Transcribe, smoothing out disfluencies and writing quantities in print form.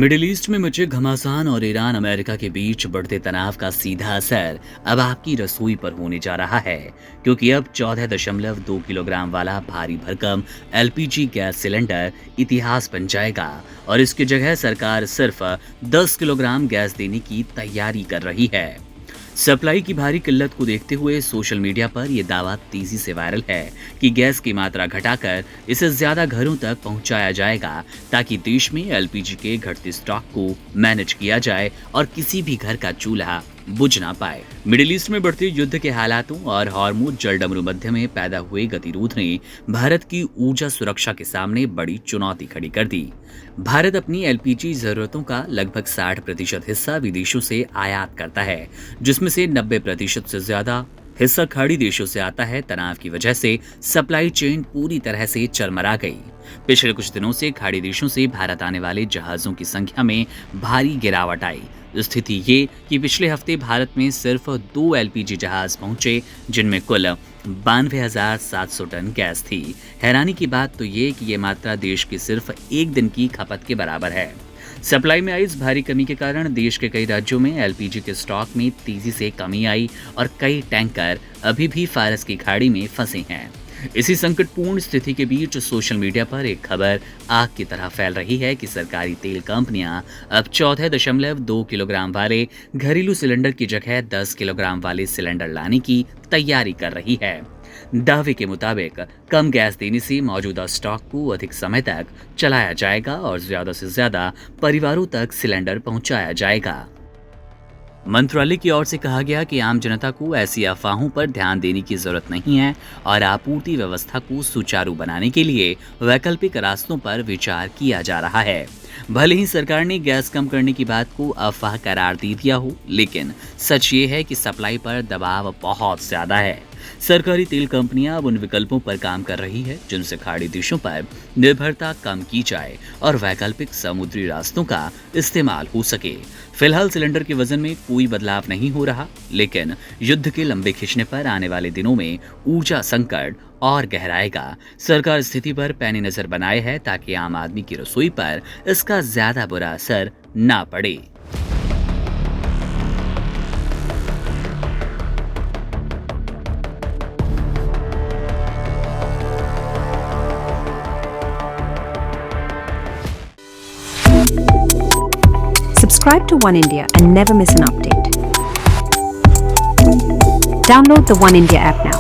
Middle east में मचे घमासान और ईरान अमेरिका के बीच बढ़ते तनाव का सीधा असर अब आपकी रसोई पर होने जा रहा है, क्योंकि अब 14.2 किलोग्राम वाला भारी भरकम एलपीजी गैस सिलेंडर इतिहास बन जाएगा और इसकी जगह सरकार सिर्फ 10 किलोग्राम गैस देने की तैयारी कर रही है। सप्लाई की भारी किल्लत को देखते हुए सोशल मीडिया पर यह दावा तेजी से वायरल है कि गैस की मात्रा घटाकर इसे ज्यादा घरों तक पहुंचाया जाएगा, ताकि देश में एलपीजी के घटते स्टॉक को मैनेज किया जाए और किसी भी घर का चूल्हा बुझ ना पाए। मिडिल ईस्ट में बढ़ते युद्ध के हालातों और हार्मोज जलडमरू मध्य में पैदा हुए गतिरोध ने भारत की ऊर्जा सुरक्षा के सामने बड़ी चुनौती खड़ी कर दी। भारत अपनी एलपीजी जरूरतों का लगभग 60% हिस्सा विदेशों से आयात करता है, जिसमें से 90% से ज्यादा हिस्सा खाड़ी देशों से आता है। तनाव की वजह से सप्लाई चेन पूरी तरह से चरमरा गई। पिछले कुछ दिनों से खाड़ी देशों से भारत आने वाले जहाजों की संख्या में भारी गिरावट आई। स्थिति ये कि पिछले हफ्ते भारत में सिर्फ 2 एलपीजी जहाज पहुंचे, जिनमें कुल 92,700 टन गैस थी। हैरानी की बात तो ये कि ये मात्रा देश की सिर्फ एक दिन की खपत के बराबर है। सप्लाई में आई इस भारी कमी के कारण देश के कई राज्यों में एलपीजी के स्टॉक में तेजी से कमी आई और कई टैंकर अभी भी फारस की खाड़ी में फंसे हैं। इसी संकटपूर्ण स्थिति के बीच सोशल मीडिया पर एक खबर आग की तरह फैल रही है कि सरकारी तेल कंपनियां अब 14.2 किलोग्राम वाले घरेलू सिलेंडर की जगह 10 किलोग्राम वाले सिलेंडर लाने की तैयारी कर रही है। दावे के मुताबिक कम गैस देने से मौजूदा स्टॉक को अधिक समय तक चलाया जाएगा और ज्यादा से ज्यादा परिवारों तक सिलेंडर पहुंचाया जाएगा। मंत्रालय की ओर से कहा गया कि आम जनता को ऐसी अफवाहों पर ध्यान देने की जरूरत नहीं है और आपूर्ति व्यवस्था को सुचारू बनाने के लिए वैकल्पिक रास्तों पर विचार किया जा रहा है। भले ही सरकार ने गैस कम करने की बात को अफवाह करार दे दिया हो, लेकिन सच ये है कि सप्लाई पर दबाव बहुत ज्यादा है। सरकारी तेल कंपनियां अब उन विकल्पों पर काम कर रही है जिनसे खाड़ी देशों पर निर्भरता कम की जाए और वैकल्पिक समुद्री रास्तों का इस्तेमाल हो सके। फिलहाल सिलेंडर के वजन में कोई बदलाव नहीं हो रहा, लेकिन युद्ध के लंबे खिंचने पर आने वाले दिनों में ऊर्जा संकट और गहराएगा। सरकार स्थिति पर पैनी नजर बनाए है ताकि आम आदमी की रसोई पर इसका ज्यादा बुरा असर ना पड़े। Subscribe to One India and never miss an update. Download the One India app now.